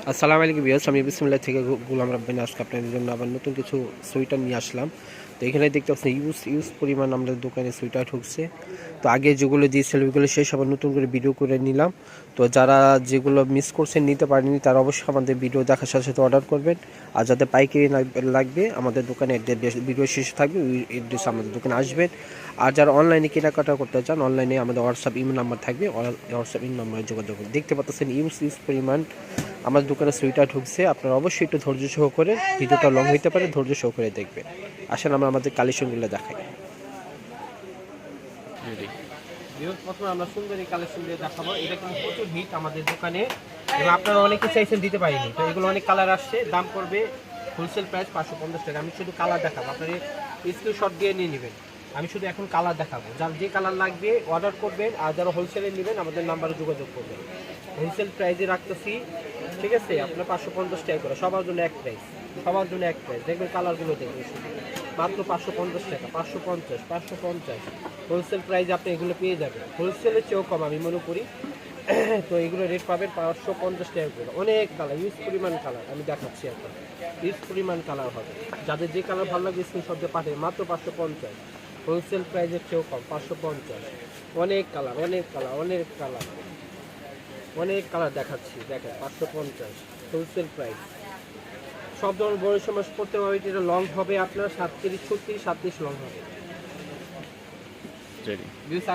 আসসালামু আলাইকুম ভিউয়ার্স, আমি বিসমিল্লাহ থেকে গোলাম রাব্বানী আজকে আপনাদের জন্য আবার নতুন কিছু সোয়েটার নিয়ে আসলাম। তো এখানে দেখতে পাচ্ছেন ইউজ পরিমাণ আমাদের দোকানে সোয়েটার ঢুকছে। তো আগে যেগুলো দিয়েছিল ওইগুলো শেষ, আবার নতুন করে ভিডিও করে নিলাম। তো যারা যেগুলো মিস করছেন, নিতে পারেনি, তারা অবশ্যই আমাদের ভিডিও দেখার সাথে সাথে অর্ডার করবেন। আর যাদের পাইকারি লাগবে আমাদের দোকানে ভিডিও শেষে থাকবে, ওই অ্যাড্রেসে আমাদের দোকানে আসবেন। আর যারা অনলাইনে কেনাকাটা করতে চান, অনলাইনে আমাদের হোয়াটসঅ্যাপ ইমেল নাম্বার থাকবে, হোয়াটসঅ্যাপ ইমেল নাম্বারে যোগাযোগ করুন। দেখতে পাচ্ছেন ইউজ পরিমাণ আমাদের দোকানে সোয়েটার ঢুকছে। আপনারা অবশ্যই একটু ধৈর্য সহ করে, ভিডিওটা লং হইতে পারে, ধৈর্য সহ করে দেখবেন। আসেন আমরা আমাদের কালেকশনগুলো দেখাই। প্রথমে আমরা সুন্দর কালেকশন দিয়ে দেখাবো। এটা কিন্তু প্রচুর হিট আমাদের দোকানে এবং আপনারা অনেকে চাইছেন, দিতে পারিনি। তো এগুলো অনেক কালার আসছে, দাম পড়বে হোলসেল প্রাইস 550 টাকা। আমি শুধু কালার দেখাবো, আপনার স্ক্রিনশট দিয়ে নিয়ে নেবেন। আমি শুধু এখন কালার দেখাবো, যার যে কালার লাগবে অর্ডার করবেন। আর যারা হোলসেলে নেবেন আমাদের নাম্বারে যোগাযোগ করবেন। হোলসেল প্রাইসে রাখতেছি, ঠিক আছে? আপনার 550 টাকা করে, সবার জন্য এক প্রাইস, সবার জন্য এক প্রাইস। দেখবেন কালারগুলো দেখবেন, মাত্র 550 টাকা, 550, 550 হোলসেল প্রাইসে আপনি এগুলো পেয়ে যাবেন। হোলসেলের চেয়েও কম আমি মনে করি। তো এগুলো রেট পাবেন 550 টাকা করে। অনেক কালার, ইউজ পরিমাণ কালার আমি দেখাচ্ছি এখন। ইউজ পরিমাণ কালার হবে, যাদের যে কালার ভালো লাগবে স্ক্রিনশট দিয়ে পাঠিয়ে মাত্র 550। হোলসেল প্রাইসের চেয়েও কম, 550। অনেক কালার, অনেক কালার, অনেক কালার, অনেক কালার দেখাচ্ছি, দেখেন 550 হোলসেল প্রাইস। সব ধরনের বড় সময় করতে হবে। এটা লং হবে আপনার 37, 36, 37 লং হবে।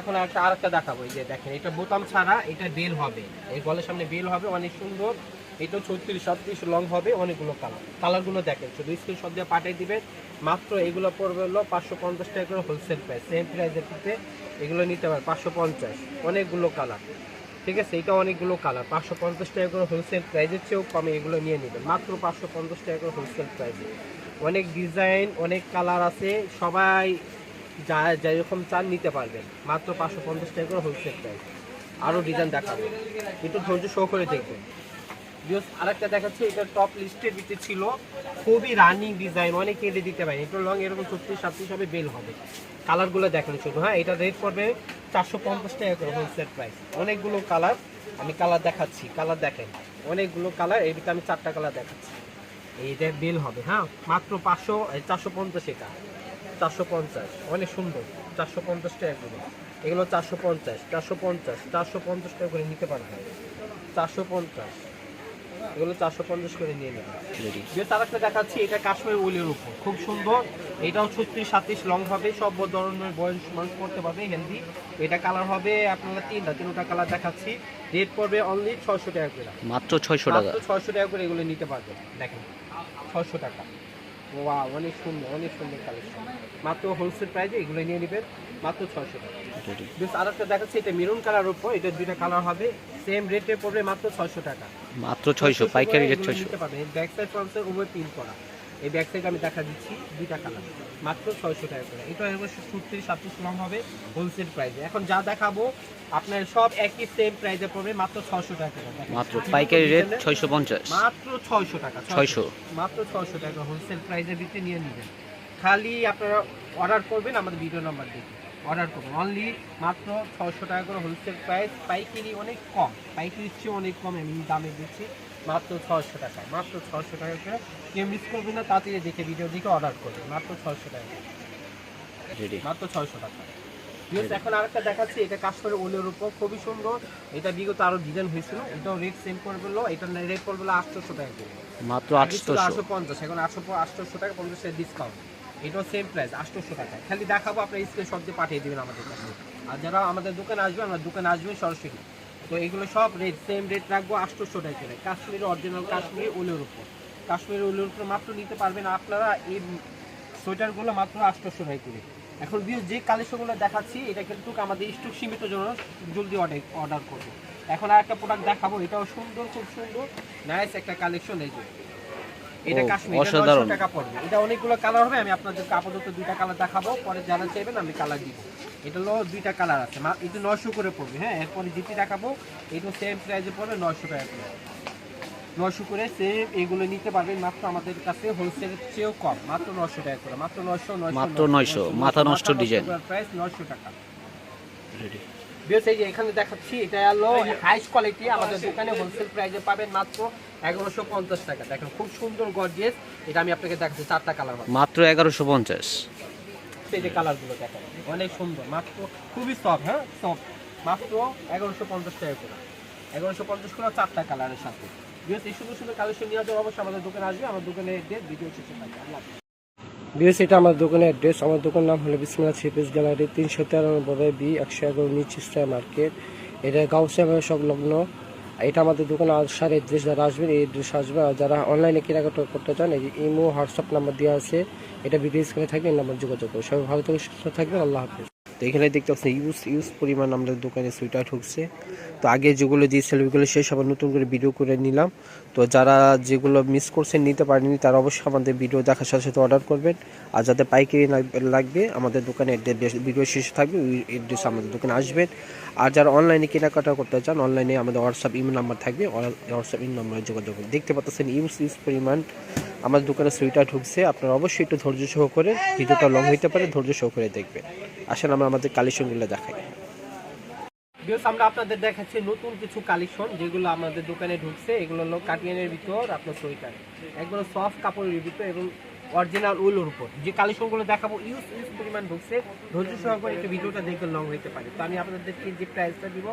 এখন আরেকটা দেখাবো। এই যে দেখেন, এটা বোতাম ছাড়া, এটা বেল হবে, এই গলের সামনে বেল হবে, অনেক সুন্দর। এটা 36, 37 লং হবে, অনেকগুলো কালারগুলো দেখেন। শুধু স্ক্রিনশট দিয়ে পাঠিয়ে দিবেন। মাত্র এগুলো পড়বে হলো 550 টাকা করে হোলসেল প্রাইস। সেম প্রাইসের ক্ষেত্রে এগুলো নিতে পারেন 550। অনেকগুলো কালার, ঠিক আছে? এটা অনেকগুলো কালার, 550 টাকা করে হোলসেল প্রাইসের চেয়েও কমে এগুলো নিয়ে নেবেন মাত্র 550 টাকা করে হোলসেল প্রাইসে। অনেক ডিজাইন, অনেক কালার আছে, সবাই যা যেরকম চান নিতে পারবেন মাত্র 550 টাকা করে হোলসেল প্রাইস। আরও ডিজাইন দেখাবো, একটু ধৈর্য সহ করে দেখবেন। আরেকটা দেখাচ্ছি, এটা টপ লিস্টের ভিতরে ছিল, খুবই রানিং ডিজাইন, অনেকে এটা দিতে পারে। এটা লং এরকম 36, 37 হবে, বেল হবে। কালারগুলো দেখেন শুধু। হ্যাঁ, এটা রেট পড়বে 450 টাকা করে হোলসেল প্রাইস। অনেকগুলো কালার, আমি কালার দেখাচ্ছি, কালার দেখেন, অনেকগুলো কালার। এর ভিতরে আমি 4টা কালার দেখাচ্ছি। এইটা বেল হবে, হ্যাঁ, মাত্র 450 এটা 450, অনেক সুন্দর। 450 টাকা করে এগুলো, 450, 450, 450 টাকা করে নিতে পারবেন। 450 এগুলো 450 করে নিয়ে নেবেন। যে তারাটা দেখাচ্ছি, এটা কাশ্মীর উলের উপর, খুব সুন্দর। এটাও 36, 37 লং হবে, সব ধরনের বয়স মানুষ করতে পারবে, হেলদি। এটা কালার হবে আপনারা তিনটা কালার দেখাচ্ছি। রেট পড়বে অনলি 600 টাকা করে, মাত্র 600 টাকা। মাত্র 600 টাকা করে এগুলো নিতে পারবেন। দেখেন 600 টাকা। ওয়া, অনেক সুন্দর, অনেক সুন্দর কালেকশন। মাত্র হোলসেল প্রাইসে এগুলো নিয়ে নেবেন মাত্র 600 টাকা। আরেকটা দেখাচ্ছি, এটা মেরুন কালার উপর, এটা দুইটা কালার হবে, সেম রেটে পড়বে মাত্র 600 টাকা। মাত্র 600, পাইকারি রেট 600 নিতে পারবেন। ব্যাক সাইড ফ্রন্ট সাইড উভয় প্রিন্ট করা। এই ব্যাক সাইড আমি দেখা দিচ্ছি, দুইটা কালার, মাত্র 600 টাকা করে। এটা 36, 37 লং হবে হোলসেল প্রাইসে। এখন যা দেখাবো আপনার সব একই সেম প্রাইসে পড়বে মাত্র 600 টাকা করে। মাত্র পাইকারি রেট 650, মাত্র 600 টাকা, 600, মাত্র 600 টাকা হোলসেল প্রাইসে দিতে নিয়ে নেবেন। খালি আপনারা অর্ডার করবেন, আমাদের ভিডিও নাম্বার দিয়ে অর্ডার করবেন। অনলি মাত্র 600 টাকা করে হোলসেল প্রাইস। পাইকারি অনেক কম, পাইকারির চেয়ে অনেক কম আমি দামে দিচ্ছি, মাত্র 600 টাকা, মাত্র 600 টাকা করে। কেউ মিস করবেন না, তাড়াতাড়ি দেখে ভিডিও দেখে অর্ডার করবেন মাত্র 600 টাকা, মাত্র 600 টাকা। এখন আরেকটা দেখাচ্ছি, এটা কাশ্মীরের উলের উপর, খুবই সুন্দর। এটা বিগত আরো ডিজাইন হয়েছিল, এটাও রেট সেম করে বললো। এটা রেট পড়বে 800 টাকা করে, মাত্র 850, এখন 800 টাকা 50 টাকা ডিসকাউন্ট। এটাও সেম প্রাইস 800 টাকা। খালি দেখাবো, আপনার স্ক্রিনশট দিয়ে পাঠিয়ে দেবেন আমাদের কাছে। আর যারা আমাদের দোকানে আসবে, আমরা দোকানে আসবেন সরাসরি। তো এগুলো সব রেট সেম রেট রাখবো 800 টাকা করে। কাশ্মীরের অরিজিনাল কাশ্মীরি উলের উপর, কাশ্মীরের উলের উপর মাত্র নিতে পারবেন আপনারা এই সোয়েটারগুলো মাত্র 800 টাকা করে। এখন যে কালেকশনগুলো দেখাচ্ছি, এটা কিন্তু আমাদের স্টক সীমিত জন্য, জলদি অর্ডার করবো। এখন আর একটা প্রোডাক্ট দেখাবো, এটাও সুন্দর, খুব সুন্দর, নাইস একটা কালেকশন। এই যে এটা কাশ্মীর, এটা 900 টাকা পড়বে। এটা অনেকগুলো কালার হবে, আমি আপনাদেরকে আপাতত দুইটা কালার দেখাবো, পরে যারা চাইবেন আমি কালার দিব। এটা হলো দুইটা কালার আছে, এটা 900 করে পড়বে। হ্যাঁ, এরপরে যেটি দেখাবো এটা সেম প্রাইসে পড়বে 900 টাকা করে, 900 করে। সেম এগুলো নিতে পারবেন মাত্র আমাদের কাছে হোলসেলের চেয়েও কম, মাত্র 900 টাকা করে, মাত্র 900, মাত্র 900, মাথা নষ্ট ডিজাইন, প্রাইস 900 টাকা। ভিউয়ার্স এই যে এখানে দেখাচ্ছি এটা হলো হাইস্ট কোয়ালিটি, আমাদের দোকানে হোলসেল প্রাইসে পাবেন মাত্র 1150 টাকা। দেখেন খুব সুন্দর গর্জিয়াস, এটা আমি আপনাকে দেখাচ্ছি 4টা কালার মাত্র 1150। এই যে কালারগুলো দেখেন অনেক সুন্দর, মাত্র খুবই সফট, হ্যাঁ সফট, মাত্র 1150 টাকা করে। 1150 করে 4টা কালারের সাথে। ভিউয়ার্স এই সুন্দর সুন্দর কালেকশন নিয়ে যাওয়া অবশ্যই আমাদের দোকানে আসবে। আমার দোকানে ভিডিও শেষে থাকবে। আল্লাহ হাফেজ। ভিউয়ার্স এটা আমার দোকানের অ্যাড্রেস, আমার দোকানের নাম হলো বিসমিল্লাহ থ্রি পিস গ্যালারি, 393 বি 111 নিচ স্টার মার্কেট, এটা গাউসিয়া সংলগ্ন। এটা আমাদের দোকানে আসার অ্যাড্রেস, যারা আসবেন এই অ্যাড্রেস আসবে। আর যারা অনলাইনে কেনাকাটা করতে চান এই যে ইমো হোয়াটসঅ্যাপ নাম্বার দেওয়া আছে, এটা ভিডিও স্ক্রিনে থাকবে, এই নাম্বার যোগাযোগ করুন। সবাই ভালো থেকে সুস্থ থাকবেন, আল্লাহ হাফেজ। তো এখানে দেখতে পাচ্ছেন ইউজ পরিমাণ আমাদের দোকানে সুইটার ঢুকছে। তো আগে যেগুলো দিয়েছিল ওইগুলো শেষ, আবার নতুন করে ভিডিও করে নিলাম। তো যারা যেগুলো মিস করছেন নিতে পারেনি তারা অবশ্যই আমাদের ভিডিও দেখার সাথে সাথে অর্ডার করবেন। আর যাদের পাইকারি লাগবে আমাদের দোকানে ভিডিও শেষে থাকবে, ওই অ্যাড্রেসে আমাদের দোকানে আসবেন। আর যারা অনলাইনে কেনাকাটা করতে চান অনলাইনে আমাদের হোয়াটসঅ্যাপ ইমেল নাম্বার থাকবে, হোয়াটসঅ্যাপ ইমেল নাম্বারে যোগাযোগ করুন। দেখতে পাচ্ছেন ইউজ পরিমাণ আমাদের দোকানে সুইটার ঢুকছে। আপনারা অবশ্যই একটু ধৈর্য সহকারে, ভিডিওটা লং হইতে পারে, ধৈর্য সহকারে দেখবেন। আসলে আমরা আমাদের কালেকশনগুলো দেখাই। ভিউয়ার্স আমরা আপনাদের দেখাচ্ছি নতুন কিছু কালেকশন যেগুলো আমাদের দোকানে ঢুকছে। এগুলো হলো কাটিয়ানের ভিতর আপনার সোয়েটার, একগুলো সফট কাপড়ের ভিতর এবং অরিজিনাল উলের উপর যে কালেকশনগুলো দেখাবো ইউজ পরিমাণ ঢুকছে। ধৈর্য সহকারে একটু ভিডিওটা দেখতে লং হইতে পারে। তো আমি আপনাদেরকে যে প্রাইসটা দিব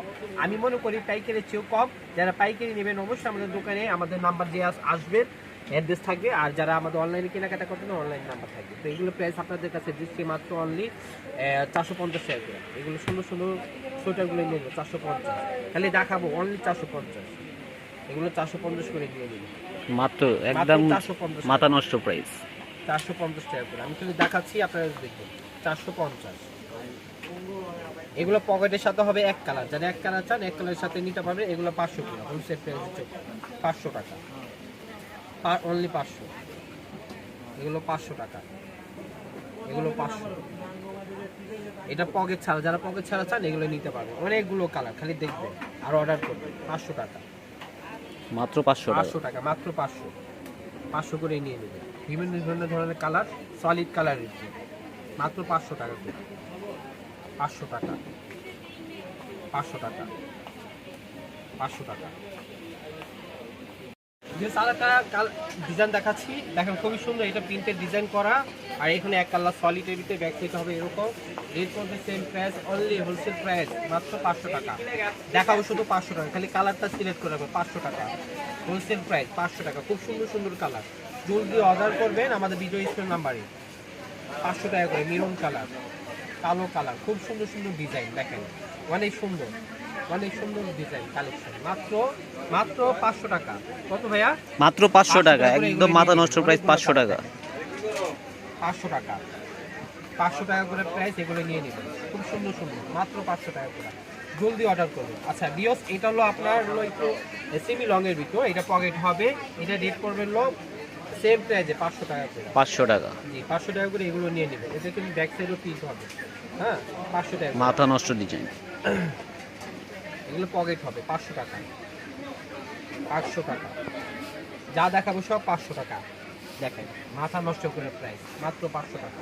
আমি মনে করি পাইকারির চেয়েও কম। যারা পাইকারি নেবেন অবশ্যই আমাদের দোকানে আমাদের নাম্বার দিয়ে আসবেন, অ্যাড্রেস থাকবে। আর যারা আমাদের অনলাইনে কেনাকাটা করবেন অনলাইন নাম্বার থাকবে। তো এগুলো প্রাইস আপনাদের কাছে দিচ্ছি মাত্র অনলি 450 টাকা করে। এগুলো সুন্দর সুন্দর সোয়েটারগুলো নিয়ে নেবো 450, খালি দেখাবো অনলি 450। এগুলো 450 করে দিয়ে দেবো মাত্র একদম 450, মাথা নষ্ট প্রাইস। 450 টাকা করে আমি খালি দেখাচ্ছি, আপনারা দেখবেন 450। এগুলো পকেটের সাথে হবে এক কালার, যারা এক কালার চান এক কালারের সাথে নিতে পারবে। এগুলো 500 টাকা হোলসেল প্রাইস হচ্ছে 500 টাকা, অনলি 500। এগুলো 500 টাকা, এগুলো 500। এটা পকেট ছাড়া, যারা পকেট ছাড়া চান এগুলো নিতে পারবে। অনেকগুলো কালার, খালি দেখবেন আর অর্ডার করবেন। 500 টাকা, মাত্র 500 টাকা, মাত্র 500 করে নিয়ে নেবেন। বিভিন্ন ধরনের কালার, সলিড কালারের মাত্র 500 টাকা করে। 500 টাকা, 500 টাকা, 500 টাকা। যে সারাটা ডিজাইন দেখাচ্ছি দেখেন খুবই সুন্দর, এটা প্রিন্টের ডিজাইন করা। আর এখানে এক কালার সলিডের ভিতরে ব্যাক সাইড হবে এরকম। রেট করবে same price, only wholesale price মাত্র 500 টাকা। দেখাবো শুধু 500 টাকা, খালি কালারটা সিলেক্ট করে রাখবে। 500 টাকা হোলসেল প্রাইস, 500 টাকা। খুব সুন্দর সুন্দর কালার, জলদি অর্ডার করবেন আমাদের ভিডিও স্ক্রিন নাম্বারে। 500 টাকা করে মেরুন কালার, কালো কালার, খুব সুন্দর সুন্দর ডিজাইন দেখেন, অনেক সুন্দর অনেক সুন্দর ডিজাইন কালেকশন। মাত্র 500 টাকা। কত ভাইয়া? মাত্র 500 টাকা, একদম মাথা নষ্ট প্রাইস 500 টাকা। 500 টাকা, 500 টাকা করে প্রাইস। এগুলো নিয়ে নেবেন, খুব সুন্দর সুন্দর, মাত্র 500 টাকা করে। জলদি অর্ডার করবেন। আচ্ছা বিয়স এটা হলো আপনার হলো একটু সেমি লং এর ভিতর, এটা পকেট হবে। এটা রেট করবেন হলো সেম প্রাইসে 500 টাকা করে। 500 টাকা, জি 500 টাকা করে এগুলো নিয়ে নেবেন। এটা কিন্তু ব্যাক সাইডও প্রিন্ট হবে, হ্যাঁ 500 টাকা। মাথা নষ্ট ডিজাইন, এগুলো পকেট হবে 500 টাকা, 500 টাকা। যা দেখাবো সব 500 টাকা। দেখেন মাথা নষ্ট করে প্রাইস, মাত্র 500 টাকা।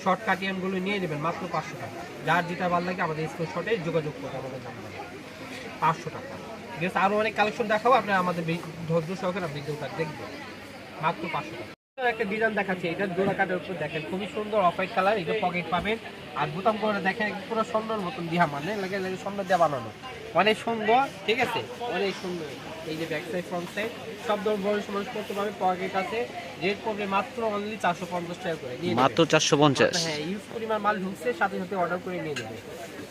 শর্ট কাটিয়ানগুলো নিয়ে নেবেন মাত্র 500 টাকা। যার যেটা ভালো লাগে আমাদের স্ক্রিনশটে যোগাযোগ করতে আমাদের নাম্বারে। 500 টাকা। বেশ আরও অনেক কালেকশন দেখাবো, আপনারা আমাদের ধৈর্য সহকারে ভিডিওটা দেখবেন। মাত্র 500 টাকা। একটা ডিজাইন দেখাচ্ছি, এটা জোড়া কাটের উপর দেখেন খুবই সুন্দর অফ হোয়াইট কালার। এটা পকেট পাবেন। আর বোতাম করে দেখেন পুরো স্বর্ণের মতন দিহা, মানে লাগে স্বর্ণ দিয়ে বানানো, অনেক সুন্দর। ঠিক আছে, অনেক সুন্দর। এই যে ব্যাক সাইড ফ্রন্ট সাইড সব ধরনের বড় মানুষ করতে পারবে। পকেট আছে। রেট পড়বে মাত্র অনলি 450 টাকা করে। মাত্র 450। হ্যাঁ ইউজ পরিমাণ মাল ঢুকছে, সাথে সাথে অর্ডার করে নিয়ে নেবে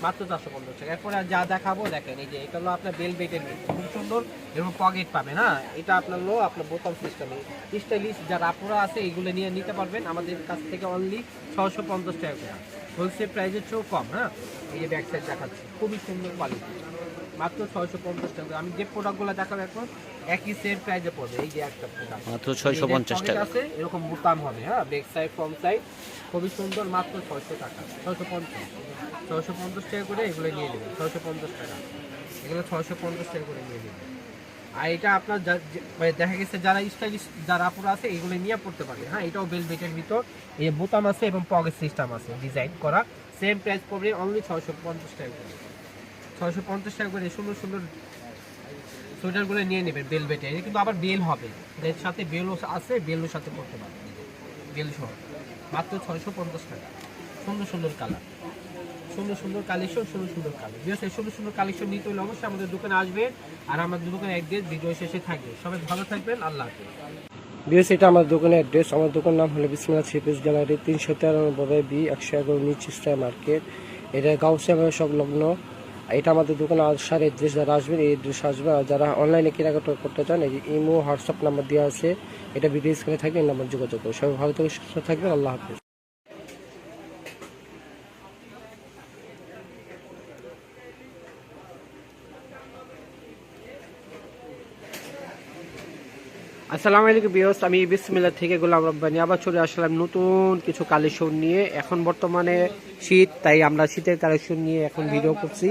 মাত্র 450 টাকা। এরপরে যা দেখাবো দেখেন, এই যে এটা হলো আপনার বেল বেটের খুব সুন্দর এবং পকেট পাবেন। হ্যাঁ এটা আপনার হলো আপনার বোতাম সিস্টেমে স্টাইলিশ যারা আপুরা আছে এইগুলো নিয়ে নিতে পারবেন আমাদের কাছ থেকে অনলি 650 টাকা করে। হোলসেল প্রাইসের চেয়েও কম। হ্যাঁ এই যে ব্যাক সাইড দেখাচ্ছি খুবই সুন্দর কোয়ালিটি, মাত্র 650 টাকা। আমি যে প্রোডাক্টগুলো দেখাবো এখন একই সেম প্রাইসে পড়বে। এই যে একটা প্রোডাক্ট মাত্র 650 টাকা আছে, এরকম বোতাম হবে। হ্যাঁ ব্যাক সাইড ফ্রন্ট সাইড খুবই সুন্দর, মাত্র 600 টাকা। 650 টাকা করে এগুলো নিয়ে নেবেন। 650 টাকা এগুলো 650 টাকা করে নিয়ে নেবেন। আর এটা আপনার মানে দেখা গেছে যারা স্টাইলিশ যারা আপুরা আছে এগুলো নিয়ে পড়তে পারবে। হ্যাঁ এটাও বেলভেটের ভিতর, এই বোতাম আছে এবং পকেট সিস্টেম আছে ডিজাইন করা। সেম প্রাইস পড়বে অনলি 650 টাকা করে। 650 টাকা করে সুন্দর সুন্দর সোয়েটারগুলো নিয়ে নেবেন বেলভেটে। এটা কিন্তু আবার বেল হবে, এর সাথে বেলও আছে, বেলের সাথে করতে পারবেন, বেল সহ মাত্র 650 টাকা। সুন্দর সুন্দর কালার, সুন্দর সুন্দর কালেকশন, সুন্দর সুন্দর কালার। বিকজ এই সুন্দর সুন্দর কালেকশন নিতে হলে অবশ্যই আমাদের দোকানে আসবেন, আর আমাদের দোকানে অ্যাড্রেস ভিডিও শেষে থাকবে। সবাই ভালো থাকবেন, আল্লাহ হাফেজ। বিকজ এটা আমার দোকানের অ্যাড্রেস, আমার দোকানের নাম হলো বিসমিল্লাহ থ্রি পিস গ্যালারি, 393 বি 111 নিচ স্টার মার্কেট, এটা গাউসিয়া সংলগ্ন। এটা আমাদের দোকানে আসার অ্যাড্রেস, যারা আসবেন এই অ্যাড্রেস আসবে। আর যারা অনলাইনে কেনাকাটা করতে চান, এই যে ইমো হোয়াটসঅ্যাপ নাম্বার দেওয়া আছে, এটা ভিডিও স্ক্রিনে থাকবে, এই নাম্বার যোগাযোগ করুন। সবাই ভালো থেকে সুস্থ থাকবেন, আল্লাহ হাফেজ। আসসালামু আলাইকুম ভিউয়ার্স, আমি বিসমিল্লাহ থেকে গোলাম রব্বানী আবার চলে আসলাম নতুন কিছু কালেকশন নিয়ে। এখন বর্তমানে শীত, তাই আমরা শীতের কালেকশন নিয়ে এখন ভিডিও করছি।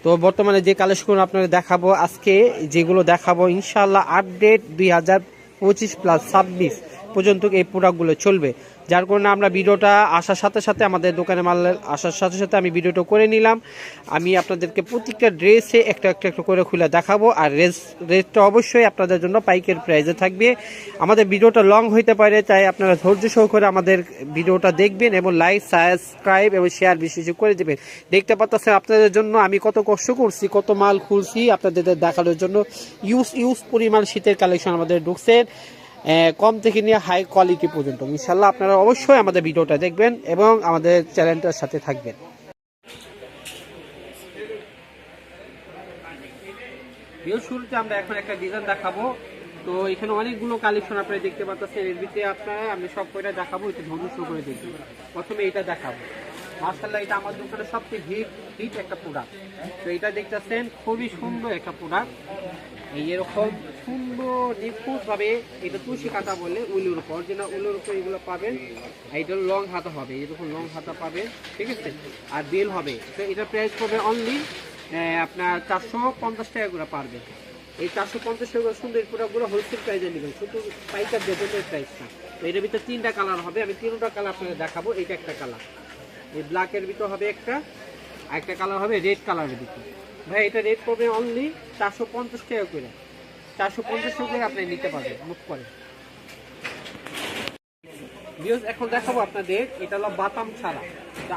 তো বর্তমানে যে কালেকশন আপনাদের দেখাবো আজকে, যেগুলো দেখাবো ইনশাআল্লাহ আপডেট 2025+26 পর্যন্ত এই প্রোডাক্টগুলো চলবে। যার কারণে আমরা ভিডিওটা আসার সাথে সাথে, আমাদের দোকানে মাল আসার সাথে সাথে আমি ভিডিওটা করে নিলাম। আমি আপনাদেরকে প্রত্যেকটা ড্রেসে একটা একটা একটা করে খুলে দেখাবো, আর রেটটা অবশ্যই আপনাদের জন্য পাইকারি প্রাইসে থাকবে। আমাদের ভিডিওটা লং হইতে পারে, তাই আপনারা ধৈর্য সহকারে আমাদের ভিডিওটা দেখবেন এবং লাইক, সাবস্ক্রাইব এবং শেয়ার বিশেষ করে দেবেন। দেখতে পাচ্ছেন আপনাদের জন্য আমি কত কষ্ট করছি, কত মাল খুলছি আপনাদের দেখানোর জন্য। ইউজ পরিমাণ শীতের কালেকশন আমাদের ঢুকছে, কম থেকে নিয়ে হাই কোয়ালিটি পর্যন্ত। ইনশাল্লাহ আপনারা অবশ্যই আমাদের ভিডিওটা দেখবেন এবং আমাদের চ্যানেলটার সাথে থাকবেন। শুরুতে আমরা এখন একটা ডিজাইন দেখাবো। তো এখানে অনেকগুলো কালেকশন আপনারা দেখতে পাচ্ছেন, এর ভিতরে আপনারা আমি সব কয়টা দেখাবো, একটু ধৈর্য শুরু করে দেখবেন। প্রথমে এটা দেখাবো, মাশাআল্লাহ এটা আমার দোকানে সবচেয়ে হিট একটা প্রোডাক্ট। তো এটা দেখতেছেন খুবই সুন্দর একটা প্রোডাক্ট, এইরকম সুন্দর নিখুঁত ভাবে এটা তুলসী কাটা বলে উলের উপর, অরিজিনাল উলের উপর এগুলো পাবেন। এইটা লং হাতা হবে, এরকম লং হাতা পাবেন, ঠিক আছে, আর বেল হবে। তো এটা প্রাইস পড়বে অনলি আপনার 450 টাকা করে পারবে। এই 450 টাকা সুন্দর প্রোডাক্টগুলো হোলসেল প্রাইসে নেবেন, শুধু পাইকার দেবেন প্রাইসটা। তো এটার ভিতরে 3টা কালার হবে, আমি 3টা কালার আপনাদের দেখাবো। এটা একটা কালার, এই ব্ল্যাকের ভিতর হবে একটা, আরেকটা কালার হবে রেড কালারের ভিতর। ভাই এটা রেট পড়বে অনলি 450 টাকা করে, 450 টাকা করে আপনি নিতে পারবেন মুখ করে। এখন দেখাবো আপনাদের, এটা হলো বাটাম ছাড়া।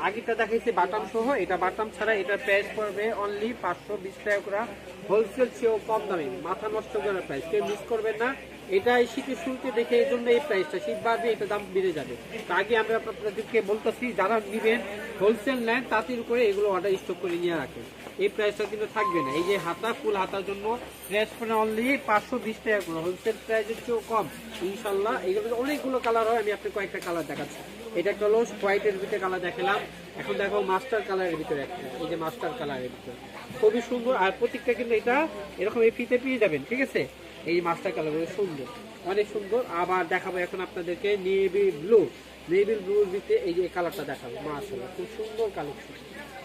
আগেটা দেখাইছি বাটাম সহ, এটা বাটাম ছাড়া। এটা প্রাইস পড়বে অনলি 520 টাকা করে, হোলসেল চেয়েও কম দামে, মাথা নষ্ট করার প্রাইস, কেউ মিস করবেন না। এটা শীতের শুরুতে দেখে এই জন্য এই প্রাইসটা, শীত বাড়বে এটা দাম বেড়ে যাবে। তা আগে আমরা আপনাদেরকে বলতেছি, যারা নেবেন হোলসেল নেন তাদের উপরে এগুলো অর্ডার স্টক করে নিয়ে রাখেন, এই প্রাইসটা কিন্তু থাকবে না। এই যে হাতা, ফুল হাতার জন্য প্রাইস পড়ে অনলি 520 টাকা করে, হোলসেল প্রাইসের চেয়েও কম ইনশাল্লাহ। এইগুলো অনেকগুলো কালার হয়, আমি আপনি কয়েকটা কালার দেখাচ্ছি। এটা একটা হলো হোয়াইটের ভিতরে কালার দেখালাম, এখন দেখো মাস্টার কালারের ভিতরে একটা, এই যে মাস্টার কালারের ভিতরে খুবই সুন্দর। আর প্রত্যেকটা কিন্তু এটা এরকম এই ফিতে পেয়ে যাবেন, ঠিক আছে। এই মাস্টার কালার সুন্দর, অনেক সুন্দর। আবার দেখাবো এখন আপনাদেরকে নেভি ব্লুর ভিতরে এই যে কালারটা দেখাবো, মাশাআল্লাহ খুব সুন্দর কালেকশন,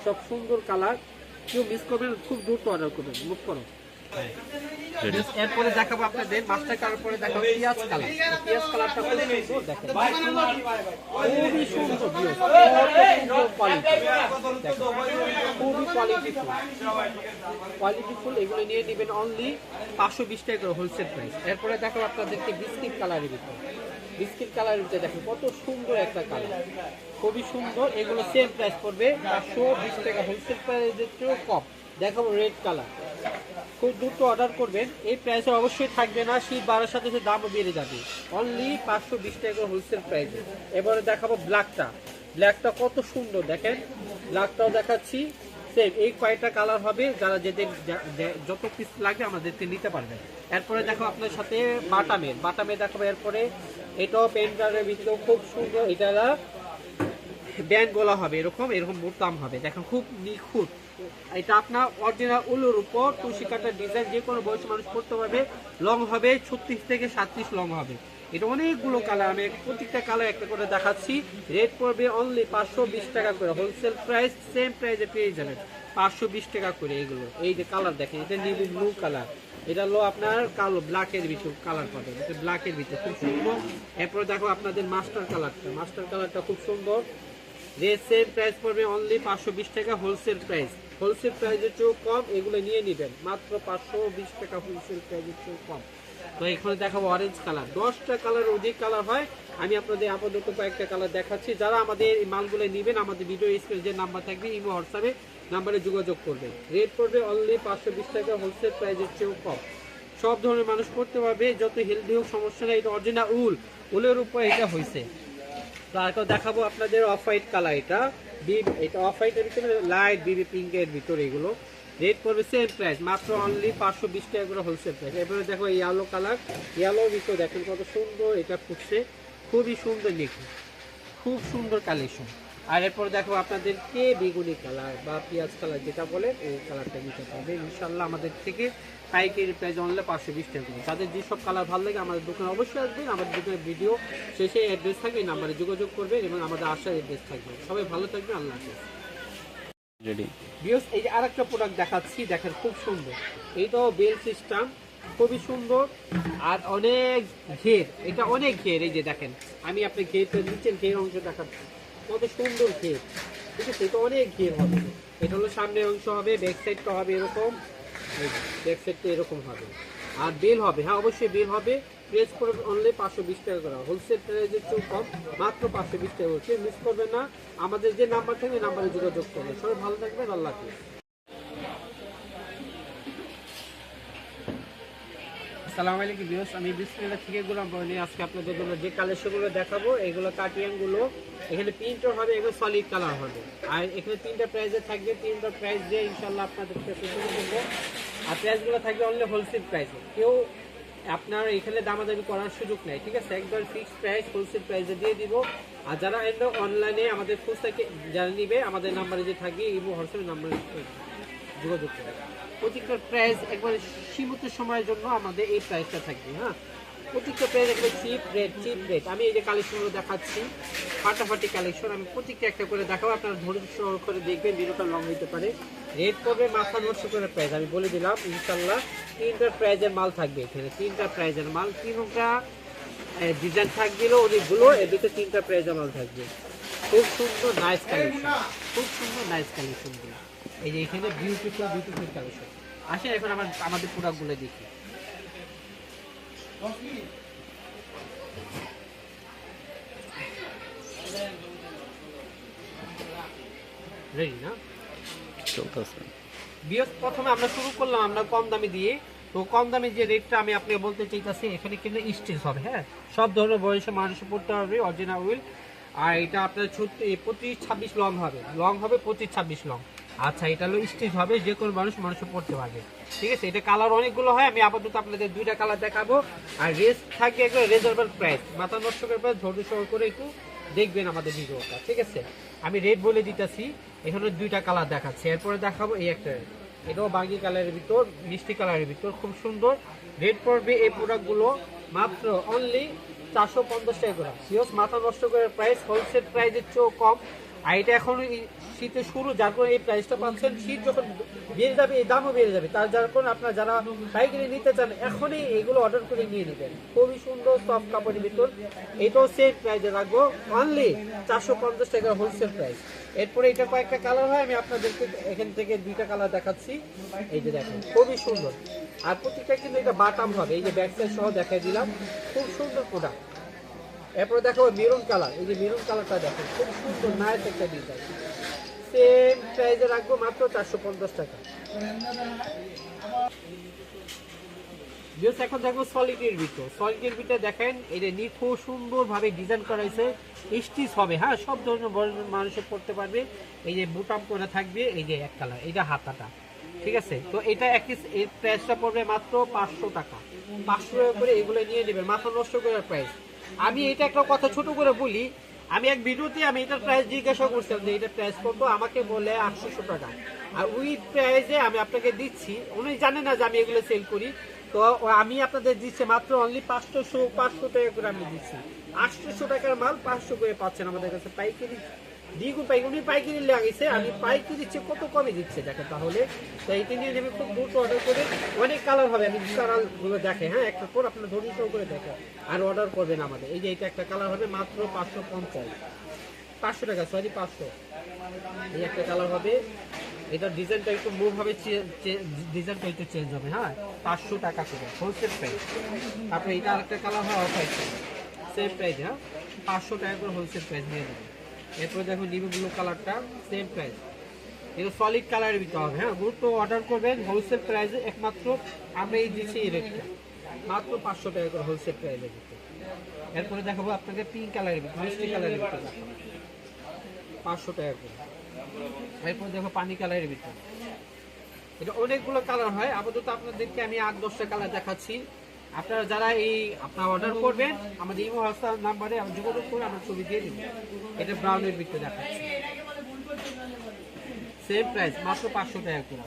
সব সুন্দর কালার, কেউ মিস করবেন, খুব দ্রুত অর্ডার করবেন, মুখ করো। এরপরে দেখাবো আপনাদের মাস্টার কালার, পরে দেখাবো পিয়াজ কালার। পিয়াজ কালারটা খুব সুন্দর, দেখেন খুবই সুন্দর, খুবই কোয়ালিটিফুল। এগুলো নিয়ে নেবেন অনলি 520 টাকা করে হোলসেল প্রাইস। এরপরে দেখাবো আপনাদেরকে বিস্কিট কালারের ভিতরে, বিস্কিট কালারের ভিতরে দেখেন কত সুন্দর একটা কালার, খুবই সুন্দর। এগুলো সেম প্রাইস পড়বে 520 টাকা, হোলসেল প্রাইসের চেয়েও কম। দেখাবো রেড কালার, খুব দ্রুত অর্ডার করবেন, এই প্রাইসে অবশ্যই থাকবে না, শীত বাড়ার সাথে সাথে দামও বেড়ে যাবে, অনলি 520 টাকা হোলসেল প্রাইসে। এবারে দেখাবো ব্ল্যাকটা, ব্ল্যাকটা কত সুন্দর দেখেন, ব্ল্যাকটাও দেখাচ্ছি সেম। এই কয়েকটা কালার হবে, যারা যেতে যত পিস লাগবে আমাদেরকে নিতে পারবেন। এরপরে দেখো আপনার সাথে বাটামে দেখাবো। এরপরে এটাও পেন্টারের ভিতরেও খুব সুন্দর, এটা ব্যান্ড গলা হবে, এরকম বোতাম হবে, দেখেন খুব নিখুঁত। এটা আপনার অরিজিনাল উলের উপর তুলসী কাটার ডিজাইন, যে কোনো বয়সী মানুষ পড়তে পারবে। লং হবে 36 থেকে 37 লং হবে। এটা অনেকগুলো কালার, আমি প্রত্যেকটা কালার একটা করে দেখাচ্ছি। রেট পড়বে অনলি 520 টাকা করে, হোলসেল প্রাইস সেম প্রাইসে পেয়ে যাবেন 520 টাকা করে। এগুলো এই যে কালার দেখেন, এটা নেভি ব্লু কালার, এটা হলো আপনার কালো ব্ল্যাকের ভিতর কালার পাবেন, এটা ব্ল্যাকের ভিতর খুব সুন্দর। এরপরে দেখো আপনাদের মাস্টার কালারটা খুব সুন্দর। রেট সেম প্রাইস পড়বে অনলি 520 টাকা হোলসেল প্রাইস। হোলসেল প্রাইসের চেয়েও কম, এগুলো নিয়ে নেবেন মাত্র 520 টাকা হোলসেল প্রাইসের চেয়েও কম। তো এখানে দেখাবো অরেঞ্জ কালার, 10টা কালার অধিক কালার হয়, আমি আপনাদের আপাতত কয়েকটা কালার দেখাচ্ছি। যারা আমাদের এই মালগুলো নেবেন আমাদের ভিডিও স্ক্রিনে যে নাম্বার থাকবে ইমো হোয়াটসঅ্যাপে নাম্বারে যোগাযোগ করবেন। রেট পড়বে অনলি 520 টাকা হোলসেল প্রাইসের চেয়েও কম। সব ধরনের মানুষ পড়তে পারবে, যত হেলদি হোক সমস্যা নেই। এটা অরিজিনাল উলের উপর এটা হয়েছে। তারপর দেখাবো আপনাদের অফ হোয়াইট কালার, এটা অফ হোয়াইটের ভিতরে লাইট বেবি পিঙ্কের ভিতরে এগুলো। রেট পড়বে সেম প্রাইস মাত্র অনলি 520 টাকা করে হোলসেল প্রাইস। এরপরে দেখো ইয়েলো কালার, ইয়েলো ভিতরে দেখেন কত সুন্দর এটা ফুটছে, খুবই সুন্দর দেখুন, খুব সুন্দর কালেকশন। আর এরপর দেখো আপনাদেরকে বেগুনি কালার বা পেঁয়াজ কালার যেটা বলে এই কালারটা নিতে পারবে ইনশাল্লাহ আমাদের থেকে। পাইকারি প্রাইস অনলি 520 টাকা করে। যাদের যেসব কালার ভালো লাগে আমাদের দোকানে অবশ্যই আসবেন। আমাদের দোকানের ভিডিও শেষে অ্যাড্রেস থাকবে, এই নাম্বারে যোগাযোগ করবেন এবং আমাদের আসার অ্যাড্রেস থাকবে। সবাই ভালো থাকবেন, আল্লাহ হাফেজ। রেডি ভিউয়ার্স এই যে আরেকটা প্রোডাক্ট দেখাচ্ছি, দেখেন খুব সুন্দর, এইটাও বেল সিস্টেম, খুবই সুন্দর আর অনেক ঘের, এটা অনেক ঘের। এই যে দেখেন আমি আপনি ঘেরটা নিচের ঘের অংশ দেখাচ্ছি, কত সুন্দর ঘের, ঠিক আছে। এটা অনেক ঘের হবে, এটা হলো সামনের অংশ হবে, ব্যাক সাইডটা হবে এরকম, ব্যাক সাইডটা এরকম হবে আর বেল হবে, হ্যাঁ অবশ্যই বেল হবে। প্রেস করে অনলি 520 টাকা করা, হোলসেল প্রাইসের চেয়েও কম মাত্র 520 টাকা হচ্ছে। মিস করবেন না, আমাদের যে নাম্বার থাকবে নাম্বারে যোগাযোগ করবেন। সবাই ভালো থাকবেন, আল্লাহ হাফেজ। আসসালামু আলাইকুম ভিউয়ার্স, আমি বিসমিল্লাহ থেকে গোলাম বলি। আজকে আপনাদের জন্য যে কালেকশনগুলো দেখাবো এগুলো কাটিয়ানগুলো, এখানে প্রিন্টও হবে, এগুলো সলিড কালার হবে। আর এখানে 3টা প্রাইসে থাকবে, 3টা প্রাইস দিয়ে ইনশাল্লাহ আপনাদেরকে শুরু করবো। আর প্রাইসগুলো থাকবে অনলি হোলসেল প্রাইসে, কেউ আপনার এখানে দামাদামি করার সুযোগ নেই, ঠিক আছে। একবার ফিক্সড প্রাইস হোলসেল প্রাইসে দিয়ে দিব। আর যারা অনলাইনে আমাদের ফুল থেকে যারা নিবে আমাদের নাম্বারে যে থাকবে ইমো হোয়াটসঅ্যাপ নাম্বারে যোগাযোগ করে। প্রত্যেকটা প্রাইস একবারে সীমিত সময়ের জন্য আমাদের এই প্রাইসটা থাকবে, হ্যাঁ। প্রত্যেকটা প্রাইস একবারে চিপ রেট। আমি এই যে কালেকশনগুলো দেখাচ্ছি ফাটাফাটি কালেকশন, আমি প্রত্যেকটা একটা করে দেখাবো, আপনারা ধৈর্য করে দেখবেন, ভিডিওটা লং হতে পারে। রেট করবে মাথা নষ্ট করে প্রাইস আমি বলে দিলাম ইনশাল্লাহ। 3টা প্রাইজের মাল থাকবে এখানে, 3টা প্রাইজের মাল, 3টা ডিজাইন থাকবে অনেকগুলো, এর ভিতরে 3টা প্রাইজের মাল থাকবে। খুব সুন্দর নাইস কালেকশন, খুব সুন্দর নাইস কালেকশন। এই যে এখানে বিউটিফুল কালেকশন। আসেন এখন আমাদের প্রোডাক্টগুলো দেখি। রেডি না? চলতেছে। ভিউয়ার্স প্রথমে আমরা শুরু করলাম আমরা কম দামে দিয়ে, তো কম দামে যে রেটটা আমি আপনাকে বলতে চাইতেছি, এখানে কিন্তু স্টিচ হবে, হ্যাঁ সব ধরনের বয়সে মানুষের পড়তে পারবে, অরিজিনাল উইল। আর এটা আপনার 25-26 লং হবে 25-26 লং। আচ্ছা এটা হলো স্টিচ হবে, যে কোনো মানুষের পড়তে পারবে, ঠিক আছে। এটা কালার অনেকগুলো হয়, আমি আপাতত আপনাদের 2টা কালার দেখাবো। আর রেস থাকবে একবার রিজনেবল প্রাইস, মাথা নষ্ট করে ধৈর্য সহ করে একটু দেখবেন আমাদের ভিডিওটা, ঠিক আছে। আমি রেট বলে দিতেছি, এখানে 2টা কালার দেখাচ্ছি। এরপরে দেখাবো এই একটা, এটাও বাগি কালারের ভিতর, মিষ্টি কালারের ভিতর, খুব সুন্দর। রেট পড়বে এই প্রোডাক্টগুলো মাত্র অনলি 450 টাকা করে। মাথা নষ্ট করে প্রাইস, হোলসেল প্রাইসের চেয়েও কম। আর এটা এখন শীতের শুরু, যার কারণে এই প্রাইসটা পাচ্ছেন। শীত যখন বেড়ে যাবে এই দামও বেড়ে যাবে, যার কারণে আপনারা যারা পাইকারি নিতে চান এখনই এগুলো অর্ডার করে নিয়ে নেবেন। খুবই সুন্দর সফট কাপড়ের ভিতর, এটাও সেম প্রাইসে রাখবো অনলি 450 টাকা হোলসেল প্রাইস। এরপরে এটা কয়েকটা কালার হয়, আমি আপনাদেরকে এখান থেকে 2টা কালার দেখাচ্ছি। এই যে দেখেন খুবই সুন্দর, আর প্রত্যেকটা কিন্তু এটা বাটাম হবে, এই যে ব্যাক সাইড সহ দেখাই দিলাম, খুব সুন্দর প্রোডাক্ট। এরপরে দেখো মেরুন কালার, এই যে মেরুন কালারটা দেখো খুব সুন্দর নাইস একটা ডিজাইন, সেম প্রাইসে রাখবো মাত্র 450 টাকা। এখন দেখো সলিডের ভিতর দেখেন, এটা নিখুঁত সুন্দর ভাবে ডিজাইন করা হয়েছে, স্টিচ হবে, হ্যাঁ সব ধরনের বড় মানুষের পড়তে পারবে। এই যে বুটাম করে থাকবে, এই যে এক কালার, এইটা হাতাটা, ঠিক আছে। তো এটা একই প্রাইসটা পড়বে মাত্র 500 টাকা, 500 টাকা করে এগুলো নিয়ে নেবেন, মাথা নষ্ট করার প্রাইস। আমি এটা একটা কথা ছোট করে বলি, আমি এক ভিডিওতে আমি এটার প্রাইস জিজ্ঞাসা করছিলাম যে এটার প্রাইস কত, আমাকে বলে 800 টাকা। আর উইথ প্রাইসে আমি আপনাকে দিচ্ছি, উনি জানেন না যে আমি এগুলো সেল করি, তো আমি আপনাদের দিচ্ছি মাত্র অনলি 500 টাকা করে আমি দিচ্ছি। 800 টাকার মাল 500 করে পাচ্ছেন আমাদের কাছে পাইকারি, দ্বিগুণ পাইকারি। উনি পাইকারি লাগিয়েছে, আমি পাইকারি দিচ্ছি কত কমে দিচ্ছে দেখেন। তাহলে তো এইটা নিয়ে নেবে, খুব দ্রুত অর্ডার করে, অনেক কালার হবে, আমি কালারগুলো দেখে, হ্যাঁ একটা পর আপনার ধৈর্য করে দেখেন আর অর্ডার করবেন আমাদের। এই যে এটা একটা কালার হবে মাত্র 500 টাকা, সরি 500। এই একটা কালার হবে, এটা ডিজাইনটা একটু মুভ হবে, ডিজাইনটা একটু চেঞ্জ হবে। হ্যাঁ, 500 টাকা করে হোলসেল প্রাইস। তারপরে এটা আরেকটা কালার হয় অফ হোয়াইট, সেম প্রাইস। হ্যাঁ, 500 টাকা করে হোলসেল প্রাইস নিয়ে দেবেন। এরপরে দেখো নিভি ব্লু কালারটা, সেম প্রাইস। এটা সলিড কালারের ভিতরে হবে। হ্যাঁ, গুরুত্ব অর্ডার করবেন হোলসেল প্রাইসে, একমাত্র আমরা এই দিচ্ছি এই রেটটা, মাত্র 500 টাকা করে হোলসেল প্রাইসের ভিতরে। এরপরে দেখাবো আপনাকে পিঙ্ক কালারের ভিতরে, মিষ্টি কালারের ভিতরে 500 টাকা করে। এরপর দেখো পানি কালারের ভিতরে, এটা অনেকগুলো কালার হয়। আপাতত আপনাদেরকে আমি 8-10টা কালার দেখাচ্ছি। আপনারা যারা আপনারা অর্ডার করবেন আমাদের ইমো হোয়াটসঅ্যাপ নাম্বারে যোগাযোগ করে আমরা ছবি দিয়ে দিব। এটা ব্রাউনের ভিতরে দেখাচ্ছি, সেম প্রাইস, মাত্র 500 টাকা করে।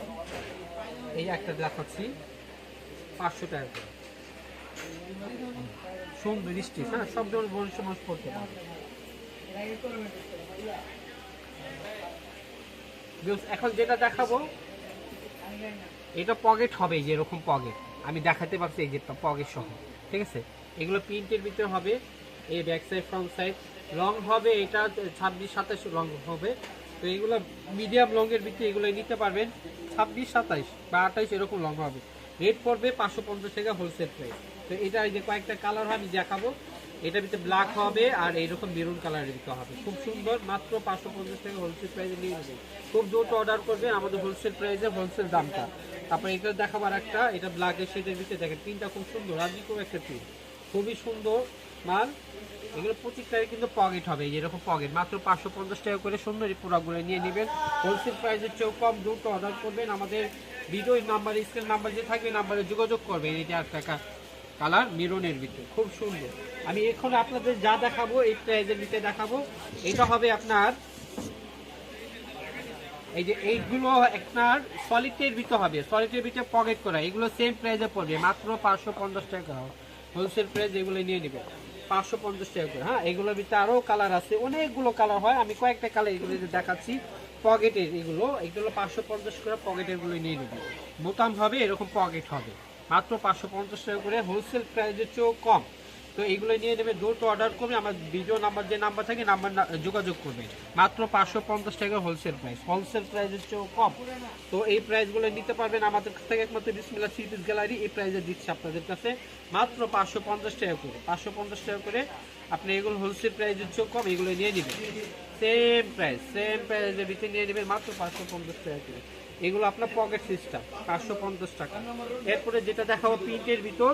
এই একটা দেখাচ্ছি 500 টাকা করে, সুন্দর স্টিচ। হ্যাঁ, সব ধরনের বড় সমাজ করতে পারবে। এখন যেটা দেখাবো এটা পকেট হবে, যে এরকম পকেট আমি দেখাতে পারছি, এই যে পকেট সহ। ঠিক আছে, এগুলো প্রিন্টের ভিতরে হবে। এই back side front side long হবে, এটা 26-27 লং হবে। তো এগুলো মিডিয়াম লংয়ের ভিতরে এগুলো নিতে পারবেন, 26-27 বা 28 এরকম লং হবে। রেট পড়বে 550 টাকা হোলসেল প্রাইস। তো এটা এই যে কয়েকটা কালার আমি দেখাবো, এটার ভিতরে ব্ল্যাক হবে আর এইরকম মেরুন কালারের ভিতরে হবে, খুব সুন্দর। মাত্র 550 টাকা হোলসেল প্রাইসে নিয়ে নেবেন। খুব দ্রুত অর্ডার করবে, আমাদের হোলসেল প্রাইসে হোলসেল দামটা। তারপরে এটা দেখাবার একটা, এটা ব্ল্যাকের শেডের ভিতরে দেখেন, প্রিন্টটা খুব সুন্দর, রাজিকো একটা প্রিন্ট, খুবই সুন্দর মাল। এগুলো প্রত্যেকটাই কিন্তু পকেট হবে, এরকম পকেট। মাত্র 550 টাকা করে সুন্দর এই প্রোডাক্টগুলো নিয়ে নেবেন হোলসেল প্রাইসের চেয়েও কম। দ্রুত অর্ডার করবেন, আমাদের ভিডিও নাম্বার, স্ক্রিন নাম্বার যে থাকবে নাম্বারে যোগাযোগ করবেন। এটা একটা কালার মেরুনের ভিতরে খুব সুন্দর। আমি এখন আপনাদের যা দেখাবো এই প্রাইজের ভিতরে দেখাবো। এটা হবে আপনার এই যে এইগুলো আপনার সলিডের ভিতরে হবে, সলিডের ভিতরে পকেট করা, এগুলো সেম প্রাইসে পড়বে, মাত্র 550 টাকা হোলসেল প্রাইস। এগুলো নিয়ে নেবে 550 টাকা করে। হ্যাঁ, এগুলোর ভিতরে আরও কালার আছে, অনেকগুলো কালার হয়, আমি কয়েকটা কালার এগুলো দেখাচ্ছি। পকেটের এগুলো 550 করে পকেটের গুলো নিয়ে নেবে। বোতাম হবে, এরকম পকেট হবে, মাত্র 550 টাকা করে হোলসেল প্রাইসের চেয়েও কম। তো এইগুলো নিয়ে নেবে, দ্রুত অর্ডার করবে, আমার ভিডিও নাম্বার যে নাম্বার থাকে নাম্বার যোগাযোগ করবে। মাত্র 550 টাকা হোলসেল প্রাইস, হোলসেল প্রাইসের চেয়েও কম। তো এই প্রাইসগুলো নিতে পারবেন আমাদের কাছ থেকে, একমাত্র বিসমিল্লাহ থ্রি পিস গ্যালারি এই প্রাইসে দিচ্ছে আপনাদের কাছে, মাত্র 550 টাকা করে। 550 টাকা করে আপনি এগুলো হোলসেল প্রাইসের চেয়েও কম, এগুলো নিয়ে নেবেন। সেম প্রাইসের ভিতরে নিয়ে নেবেন, মাত্র 550 টাকা করে। এগুলো আপনার পকেট সিস্টেম, 550 টাকা। এরপরে যেটা দেখাবো প্রিন্টের ভিতর,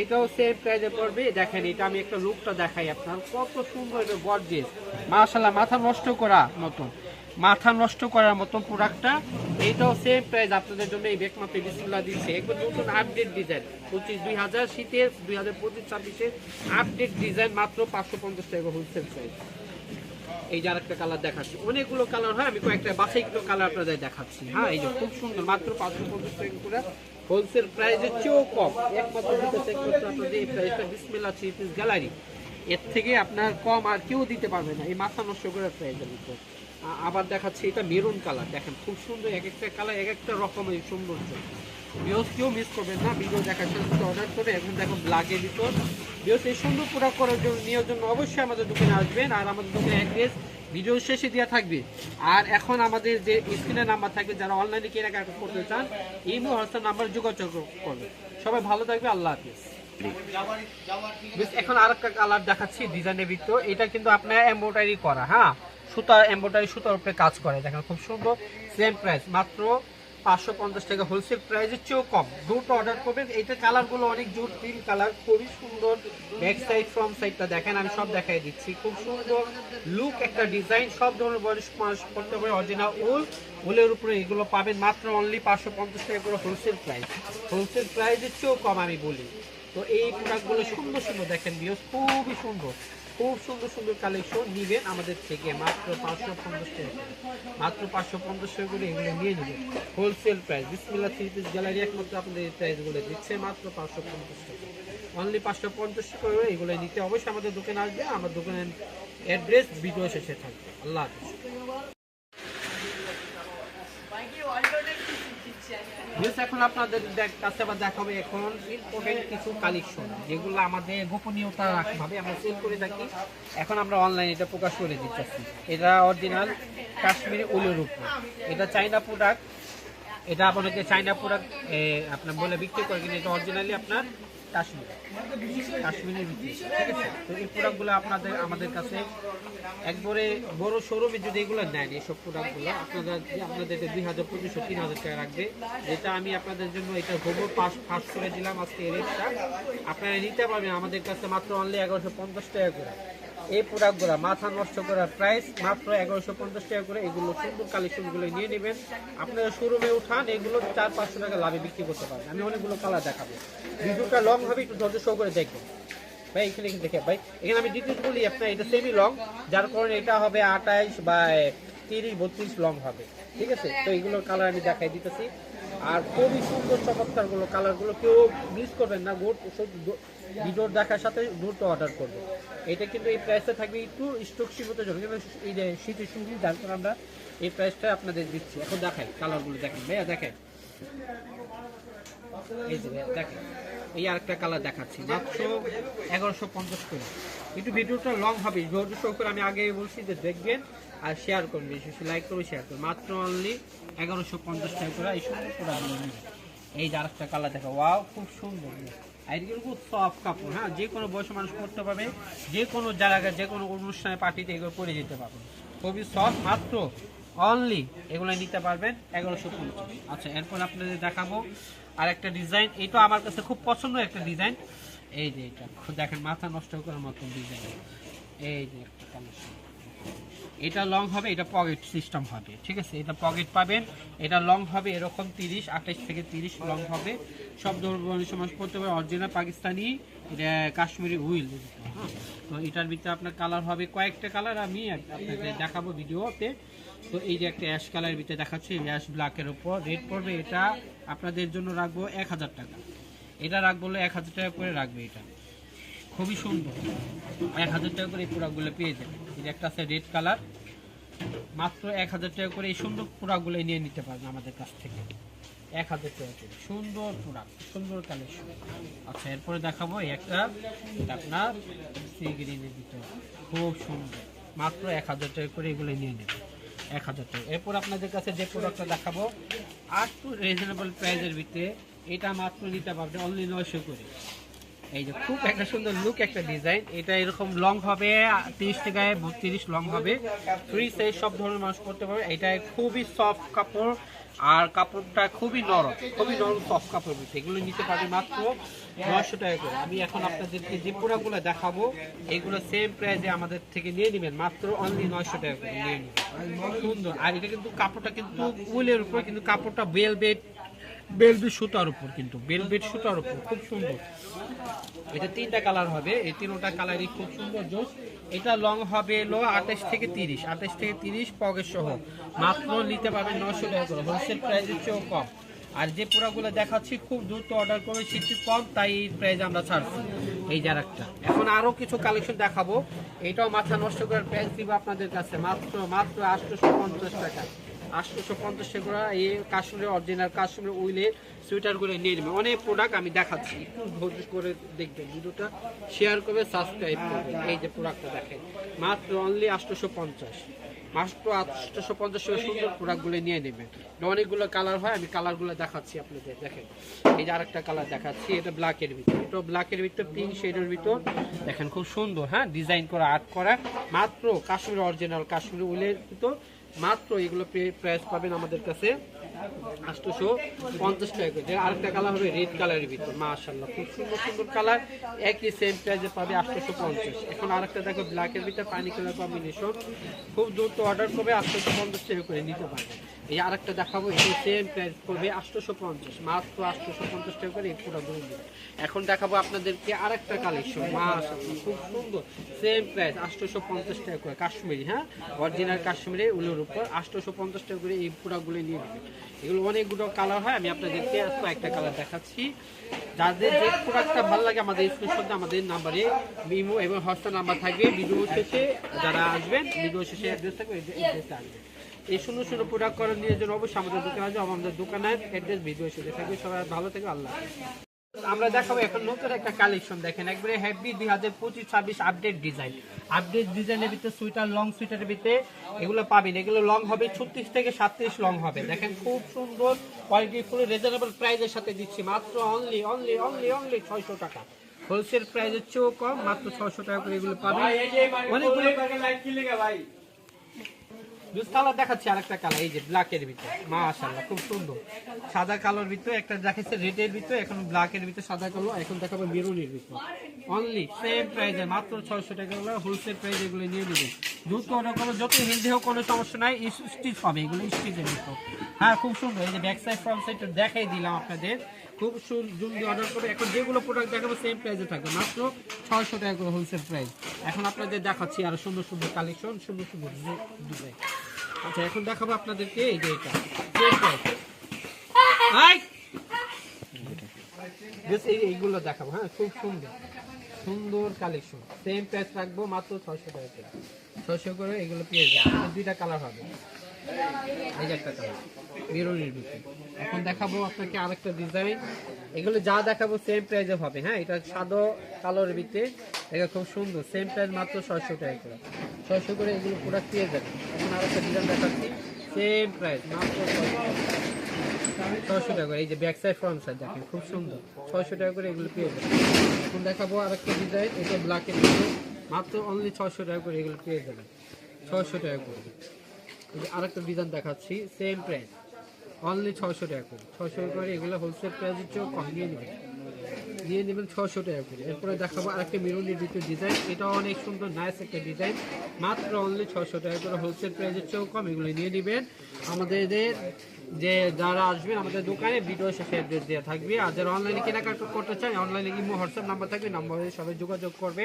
এটাও সেম প্রাইসে পড়বে। দেখেন, এটা আমি একটা লুকটা দেখাই আপনার, কত সুন্দর গর্জিয়াস, মাশাআল্লাহ, মাথা নষ্ট করার মতন প্রোডাক্টটা। এইটাও সেম প্রাইস আপনাদের জন্য এই একমাত্র বিসমিল্লাহ দিচ্ছে। একবার নতুন আপডেট ডিজাইন 2000 শীতের 2025-26 আপডেট ডিজাইন, মাত্র 550 টাকা হোলসেল প্রাইস। এই যে আরেকটা কালার দেখাচ্ছি, অনেকগুলো কালার হয়, আমি কয়েকটা বাছাইকৃত কালার আপনাদের দেখাচ্ছি। হ্যাঁ, এই যে খুব সুন্দর, মাত্র 550 টাকা করে হোলসেল প্রাইসের চেয়েও কম। একমাত্র আপনাদের এই প্রাইসটা বিসমিল্লাহ থ্রি পিস গ্যালারি, এর থেকে আপনার কম আর কেউ দিতে পারবে না এই মাথা নষ্ট করার প্রাইসের ভিতর। আবার দেখাচ্ছি এটা মেরুন কালার, দেখেন খুব সুন্দর, এক একটা কালার এক একটা রকমের সৌন্দর্য। কেউ মিস করবেন না, ভিডিও দেখার সাথে অর্ডার করে। এখন দেখো ব্ল্যাকের ভিতর এই সুন্দর প্রোডাক্ট করার জন্য নেওয়ার জন্য অবশ্যই আমাদের দোকানে আসবেন। আর আমাদের দোকানে অ্যাড্রেস ভিডিও শেষে দেওয়া থাকবে। আর এখন আমাদের যে স্ক্রিনের নাম্বার থাকবে, যারা অনলাইনে কেনাকাটা করতে চান এই হোয়াটসঅ্যাপ নাম্বার যোগাযোগ করবে। সবাই ভালো থাকবে, আল্লাহ হাফিজ। এখন আরেকটা কালার দেখাচ্ছি ডিজাইনের ভিতর, এটা কিন্তু আপনার এমব্রয়ডারি করা। হ্যাঁ, এমব্রয়ডারি সুতার উপরে কাজ করে, দেখেন খুব সুন্দর। সেম প্রাইস, মাত্র 550 টাকা হোলসেল প্রাইসের চেয়েও কম। দুটো অর্ডার করবেন। এইটা কালারগুলো অনেক জোর, তিন কালার, খুবই সুন্দর। ব্যাক সাইড ফ্রন্ট সাইডটা দেখেন, আমি সব দেখাই দিচ্ছি। খুব সুন্দর লুক একটা ডিজাইন, সব ধরনের বয়স করতে পারে। অরিজিনাল উলের উপরে এগুলো পাবেন, মাত্র অনলি 550 টাকা করে হোলসেল প্রাইসের চেয়েও কম আমি বলি। তো এই প্রোডাক্টগুলো সুন্দর সুন্দর দেখেন ভিউয়ার্স, খুবই সুন্দর, খুব সুন্দর সুন্দর কালেকশন নিবেন আমাদের থেকে, মাত্র 550 টাকা, মাত্র 550 টাকা করে এগুলো নিয়ে নেবেন হোলসেল প্রাইস। বিসমিল্লাহ থ্রি পিস গ্যালারি একমাত্র আপনাদের এই প্রাইসগুলো দিচ্ছে, মাত্র 550 টাকা, অনলি 550 টাকা করে এগুলো নিতে অবশ্যই আমাদের দোকানে আসবে। আমার দোকানের অ্যাড্রেস ভিডিও শেষে থাকবে। আল্লাহ হাফিজ। এখন আপনাদের কাছে আবার দেখাবো এখন ইম্পর্টেন্ট কিছু কালেকশন যেগুলো আমাদের গোপনীয়তা রাখতে আমরা সেল করে থাকি। এখন আমরা অনলাইনে এটা প্রকাশ করে দিচ্ছি। এটা অরিজিনাল কাশ্মীরি উলের উপর, এটা চাইনা প্রোডাক্ট। এটা আপনাকে চাইনা প্রোডাক্ট আপনার বলে বিক্রি করে, কিন্তু এটা অরিজিনালি আপনার কাশ্মীরের বিক্রি, ঠিক আছে। তো এই প্রোডাক্টগুলো আমাদের কাছে একবারে বড় শোরুমে যদি এগুলো নেন, এইসব প্রোডাক্টগুলো আপনাদের 2,000-3,000 টাকা রাখবে। যেটা আমি আপনাদের জন্য এটা গোবর ফাঁস করে দিলাম আজকে এই রেটটা। আপনারা নিতে পারবেন আমাদের কাছে মাত্র অনলি 1150 টাকা করে। এই প্রোডাক্টগুলো মাথা নষ্ট করার প্রাইস মাত্র 1150 টাকা করে। এগুলো সুন্দর কালেকশনগুলো নিয়ে নেবেন, আপনারা শোরুমে উঠান, এগুলো 400-500 টাকা লাভে বিক্রি করতে পারবেন। আমি অনেকগুলো কালার দেখাবো, ভিডিওটা লং হবে, একটু ধৈর্য সহ করে দেখবেন ভাই। এখানে দেখে ভাই, এখানে আমি ডিটেলস বলি আপনার, এটা সেমি লং, যার কারণে এটা হবে 28 বা 30-32 লং হবে, ঠিক আছে। তো এইগুলোর কালার আমি দেখাই দিতেছি। আর খুবই সুন্দর চমৎকারগুলো কালারগুলো, কেউ মিস করবেন না। ভিডিও দেখার সাথে দ্রুত অর্ডার করবে। এটা কিন্তু এই প্রাইসটা থাকবে একটু স্টক সীমিত জন্য, কিন্তু এই যে শীতের শুরু, যার কারণে আমরা এই প্রাইসটা আপনাদের দিচ্ছি। এখন দেখাই কালারগুলো, দেখেন ভাইয়া, দেখেন এই যে দেখেন, এই আরেকটা কালার দেখাচ্ছি মাত্র 1150 করে। একটু ভিডিওটা লং হবে, ধৈর্য সহ করে আমি আগে বলছি যে দেখবেন আর শেয়ার করবেন, বেশি লাইক করে শেয়ার করবেন। মাত্র অনলি 1150 টাকা করে এই সুন্দর প্রোডাক্টগুলো নেবেন। এই যে আরেকটা কালার দেখা, ওয়াও, খুব সুন্দর। আর এগুলো খুব সফট কাপড়, হ্যাঁ, যে কোনো বয়সী মানুষ পরতে পারবে, যে কোনো জায়গায় যে কোনো অনুষ্ঠানে পার্টিতে এগুলো পরে যেতে পারবেন। খুবই সফট, মাত্র অনলি এগুলো নিতে পারবেন 1150। আচ্ছা, এরপর আপনাদের দেখাবো আর একটা ডিজাইন। এটা আমার কাছে খুব পছন্দ একটা ডিজাইন। এই যে এটা দেখেন, মাথা নষ্ট করার মতন ডিজাইন। এই যে একটা কালেকশন, এটা লং হবে, এটা পকেট সিস্টেম হবে, ঠিক আছে। এটা পকেট পাবেন, এটা লং হবে এরকম 28 থেকে 30 লং হবে। সব ধরনের সমাজ করতে পারে, অরিজিনাল পাকিস্তানি, এটা কাশ্মীরি উইল। হ্যাঁ, তো এটার ভিতরে আপনার কালার হবে কয়েকটা কালার, আমি আপনাদের দেখাবো ভিডিওতে। তো এই যে একটা অ্যাশ কালারের ভিতরে দেখাচ্ছি, অ্যাশ ব্ল্যাকের উপর রেড পড়বে। এটা আপনাদের জন্য রাখবো 1000 টাকা। এটা রাখবো 1000 টাকা করে রাখবে। এটা খুবই সুন্দর, 1000 টাকা করে এই প্রোডাক্টগুলো পেয়ে যাবেন। এই যে একটা আছে রেড কালার, মাত্র 1000 টাকা করে এই সুন্দর প্রোডাক্টগুলো নিয়ে নিতে পারবেন আমাদের কাছ থেকে। 1000 টাকা করে সুন্দর প্রোডাক্ট, সুন্দর কালেকশন। আচ্ছা, এরপরে দেখাবো এই একটা, এটা আপনার সি গ্রিনের ভিতরে খুব সুন্দর, মাত্র 1000 টাকা করে এগুলো নিয়ে নেবেন, 1000 টাকা। এরপর আপনাদের কাছে যে প্রোডাক্টটা দেখাবো আর একটু রিজনেবল প্রাইসের ভিতরে, এটা মাত্র নিতে পারবেন অনলি 900 করে। এই যে খুব একটা সুন্দর লুক একটা ডিজাইন, এটা এরকম লং হবে 30 থেকে 32 লং হবে, ফ্রি সাইজ, সব ধরনের মানুষ করতে পারবে। এটা খুবই সফট কাপড়, আর কাপড়টা খুবই নরম সফট কাপড়। এগুলো নিতে পারবে মাত্র 900 টাকা করে। আমি এখন আপনাদেরকে যে প্রোডাক্টগুলো দেখাবো এগুলো সেম প্রাইসে আমাদের থেকে নিয়ে নেবেন, মাত্র অনলি 900 টাকা করে নিয়ে নেবেন। সুন্দর, আর এটা কিন্তু কাপড়টা কিন্তু উলের উপর, কিন্তু কাপড়টা বেলভেট সুতার উপর, কিন্তু বেলভেট সুতার উপর, খুব সুন্দর। এটা 3টা কালার হবে, এই 3টা কালারই খুব সুন্দর জোস। এটা লং হবে 28 থেকে 30 পকেট সহ, মাত্র নিতে পারবেন 900 টাকা করে, হোলসেল প্রাইসের চেয়েও কম। আর যে প্রোডাক্টগুলো দেখাচ্ছি খুব দ্রুত অর্ডার করে, শীত কম, তাই এই প্রাইসে আমরা ছাড়ছি। এই যার একটা, এখন আরও কিছু কালেকশন দেখাবো। এটাও মাথা নষ্ট করার প্রাইস দিব আপনাদের কাছে মাত্র 850 টাকা। 850 টাকা এই কাশ্মীরের অরিজিনাল কাশ্মীর উইলের সোয়েটারগুলো নিয়ে নেবে। অনেক প্রোডাক্ট আমি দেখাচ্ছি, একটু ধৈর্য করে দেখবেন, ভিডিওটা শেয়ার করবে, সাবস্ক্রাইব করবে। এই যে প্রোডাক্টটা দেখেন, মাত্র অনলি 850, মাত্র 850 টাকা সুন্দর প্রোডাক্টগুলো নিয়ে নেবেন। অনেকগুলো কালার হয়, আমি কালারগুলো দেখাচ্ছি আপনাদের। দেখেন, এই যে আরেকটা কালার দেখাচ্ছি, এটা ব্ল্যাকের ভিতর, এটা ব্ল্যাকের ভিতর পিঙ্ক শেডের ভিতর, দেখেন খুব সুন্দর, হ্যাঁ, ডিজাইন করা, আর্ট করা, মাত্র কাশ্মীর অরিজিনাল কাশ্মীর উইলের ভিতর। মাত্র এগুলো প্রাইস পাবেন আমাদের কাছে 850 টাকা করে। আরেকটা কালার হবে রেড কালারের ভিতর, মাশাআল্লাহ খুব সুন্দর সুন্দর কালার, একই সেম প্রাইসে পাবে 850। এখন আরেকটা দেখো ব্ল্যাকের ভিতর পানি কালার কম্বিনেশন, খুব দ্রুত অর্ডার করবে, 850 টাকা করে নিতে পারবে। এই আরেকটা দেখাবো, এটা সেম প্রাইস করবে 850, মাত্র 850 টাকা করে এই প্রোডাক্টগুলো নেবেন। এখন দেখাবো আপনাদেরকে আরেকটা কালেকশন, মাশাআল্লাহ খুব সুন্দর, সেম প্রাইস 850 টাকা করে, কাশ্মীরি, হ্যাঁ, অরিজিনাল কাশ্মীরি উলের উপর 850 টাকা করে এই প্রোডাক্টগুলো নিয়ে নেবেন। এগুলো অনেকগুলো কালার হয়, আমি আপনাদেরকে একটা কালার দেখাচ্ছি। যাদের যে প্রোডাক্টটা ভালো লাগে আমাদের স্ক্রিনশট আমাদের নাম্বারে ইমো এবং হোয়াটসঅ্যাপ নাম্বার থাকবে। ভিডিও শেষে যারা আসবেন, ভিডিও শেষে অ্যাড্রেস থাকবে, অ্যাড্রেসে আসবেন। এই সুন্দর সুন্দর প্রোডাক্ট করার নিয়ে জন্য অবশ্যই আমাদের দোকানে আসবে। আমাদের দোকানের অ্যাড্রেস ভিডিও এসে থাকবে। সবাই ভালো থেকে আল্লাহ হাফেজ। আমরা দেখাবো এখন নতুন একটা কালেকশন, দেখেন একবারে হেভি 2025-26 আপডেট ডিজাইনের ভিতরে সুইটার, লং সুইটারের ভিতরে এগুলো পাবেন। এগুলো লং হবে 36 থেকে 37 লং হবে। দেখেন খুব সুন্দর কোয়ালিটি, ফুল রিজনেবল প্রাইসের সাথে দিচ্ছি মাত্র অনলি 600 টাকা। হোলসেল প্রাইসের চেয়েও কম, মাত্র 600 টাকা করে এগুলো পাবেন। অনেকগুলো কালার দেখাচ্ছি, আরেকটা কালার এই যে ব্ল্যাকের ভিতরে, মাশাআল্লাহ খুব সুন্দর। সাদা কালোর ভিতরে একটা দেখাচ্ছে রেডের ভিতরে, এখন ব্ল্যাকের ভিতরে সাদা কালো, এখন দেখাবো মেরুনের ভিতরে। অনলি সেম প্রাইসে মাত্র 600 টাকা করে হোলসেল প্রাইস। এগুলো নিয়ে নেবেন, দ্রুত অর্ডার করো, যত হেলদি হোক কোনো সমস্যা নাই। স্টিচ হবে এগুলো, স্টিচের ভিতরে। হ্যাঁ খুব সুন্দর, এই যে ব্যাক সাইড ফ্রন্ট সাইড দেখাই দিলাম আপনাদের, খুব জলদি অর্ডার করে। এখন যেগুলো প্রোডাক্ট দেখাবো সেম প্রাইসে থাকবে, মাত্র 600 টাকা করে হোলসেল প্রাইস। এখন আপনাদের দেখাচ্ছি আরো সুন্দর সুন্দর কালেকশন, সুন্দর সুন্দর ডিজাইন। আচ্ছা এখন দেখাবো আপনাদেরকে এই যে এটা এইগুলো দেখাবো। হ্যাঁ খুব সুন্দর সুন্দর কালেকশন, সেম প্রাইস রাখবো মাত্র 600 টাকা করে। 600 করে এগুলো পেয়ে যাবে। দুইটা কালার হবে, এই যে একটা কালার মেরুনের ভিতরে। এখন দেখাবো আপনাকে আরেকটা ডিজাইন, এগুলো যা দেখাবো সেম প্রাইসে হবে। হ্যাঁ এটা সাদা কালোর ভিতরে, এটা খুব সুন্দর, সেম প্রাইস মাত্র 600 টাকা করে। 600 করে এগুলো প্রোডাক্ট পেয়ে যাবে। এখন আরেকটা ডিজাইন দেখাচ্ছি, সেম প্রাইস মাত্র 600 টাকা করে। এই যে ব্যাক সাইড ফ্রন্ট সাইড দেখেন খুব সুন্দর, 600 টাকা করে এগুলো পেয়ে যাবে। এখন দেখাবো আরেকটা ডিজাইন, এটা ব্ল্যাকের ভিতরে, মাত্র অনলি 600 টাকা করে এগুলো পেয়ে যাবেন। 600 টাকা করে। আরেকটা ডিজাইন দেখাচ্ছি, সেম প্রাইস অনলি 600 টাকা করে। 600 করে এগুলো হোলসেল প্রাইসের চেয়েও কম নিয়ে নেবেন 600 টাকা করে। এরপরে দেখাবো আরেকটা মেরুনের ভিতরে ডিজাইন, এটাও অনেক সুন্দর নাইস একটা ডিজাইন, মাত্র অনলি 600 টাকা করে হোলসেল প্রাইসের চেয়েও কম। এগুলো নিয়ে নেবেন। আমাদের যে যারা আসবেন আমাদের দোকানে ভিডিও শেষে অ্যাড্রেস দেওয়া থাকবে। আর যারা অনলাইনে কেনাকাটা করতে চান, অনলাইনে ইমো হোয়াটসঅ্যাপ নাম্বার থাকবে, নাম্বারে সবাই যোগাযোগ করবে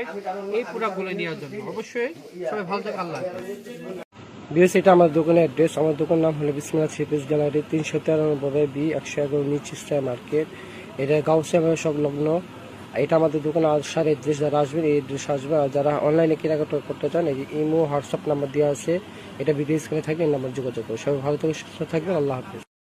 এই প্রোডাক্টগুলো নেওয়ার জন্য। অবশ্যই সবাই ভালো থাকে, আল্লাহ হাফেজ। এটা আমার দোকানের অ্যাড্রেস। আমার দোকানের নাম হলো বিসমিল্লাহ থ্রি পিস গ্যালারি, 393 বি 111 নিচ স্টার মার্কেট। এটা গাউসিয়া সংলগ্ন। এটা আমাদের দোকানে আসার অ্যাড্রেস, যারা আসবেন এই অ্যাড্রেস আসবেন। আর যারা অনলাইনে কেনাকাটা করতে চান, এই যে ইমো হোয়াটসঅ্যাপ নাম্বার দেওয়া আছে, এটা ভিডিও স্ক্রিনে থাকবে, এই নাম্বার যোগাযোগ করবে। সবাই ভালো থেকে সুস্থ থাকবেন, আল্লাহ হাফেজ।